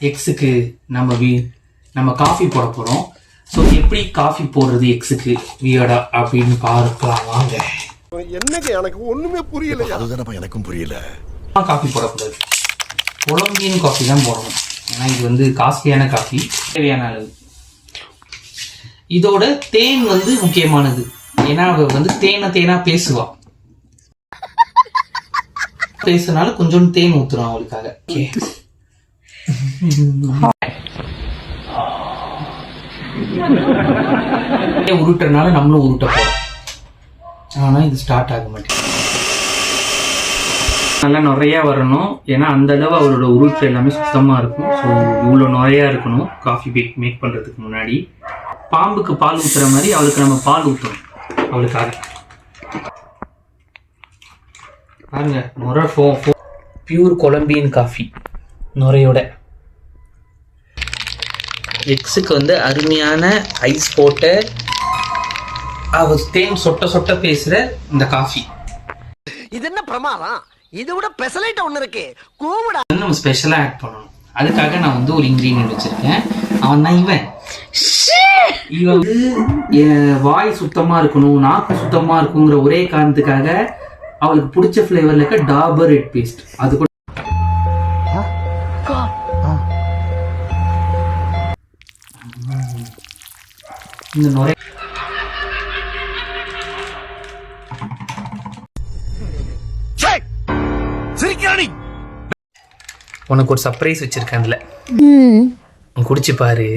எக்ஸுக்கு நம்ம காஃபி போட போகிறோம். ஸோ எப்படி காஃபி போடுறது எக்ஸுக்கு வியர்டா அப்படின்னு பார்க்கலாம் வாங்க. என்னங்க எனக்கு ஒண்ணுமே புரியல. அதுதானப்பா எனக்கும் புரியல. காஃபி போடக்கூடாது, கொலம்பியன் காஃபி தான் போடணும். ஏன்னா இது வந்து காஸ்ட்லியான காஃபி. தேவையான அளவு. இதோட தேன் வந்து முக்கியமானது. ஏன்னா அவ வந்து தேனா பேசுவா. பேசுனால கொஞ்சம் தேன் ஊத்துறோம் அவளுக்காக. உருட்டுறதுனால நம்மளும் உருட்ட போறோம். ஆனா இது ஸ்டார்ட் ஆக மாட்டேங்குது. நல்லா நிறையா வரணும். ஏன்னா அந்த அளவு அவளோட உருட்டு எல்லாமே சுத்தமா இருக்கும். ஸோ இவ்வளோ நிறையா இருக்கணும் காஃபி மேக் பண்றதுக்கு முன்னாடி. பாம்புக்கு பால் ஊத்துற மாதிரி அவளுக்கு நம்ம பால் ஊற்றணும் அவளுக்காக. பாருங்க, நுரை பியூர் கொலம்பியன் காஃபி நுரையோட. எக்ஸுக்கு வந்து அருமையான ஐஸ் போட்ட அவ தேன் சொட்ட பேசுற இந்த காஃபி. இது என்ன பிரமாதம்? இது விட ஸ்பெஷலைட் ஒண்ணு இருக்கு, கூவுடா. நம்ம ஸ்பெஷலா ஆட் பண்ணணும். அதுக்காக நான் வந்து ஒரு இன்கிரீடியன்ட் வச்சிருக்கேன். அவன் தான் இவன் வந்து வாய் சுத்தமா இருக்கணும், நாக்கு சுத்தமா இருக்குங்கிற ஒரே காரணத்துக்காக அவளுக்கு பிடிச்ச ஃபிளேவர்ல இருக்க டாபர் ரெட் பேஸ்ட் அது கூட இந்த நுரை. உனக்கு ஒரு சர்ப்ரைஸ் வச்சிருக்கேன். அதுல குடிச்சு பாரு.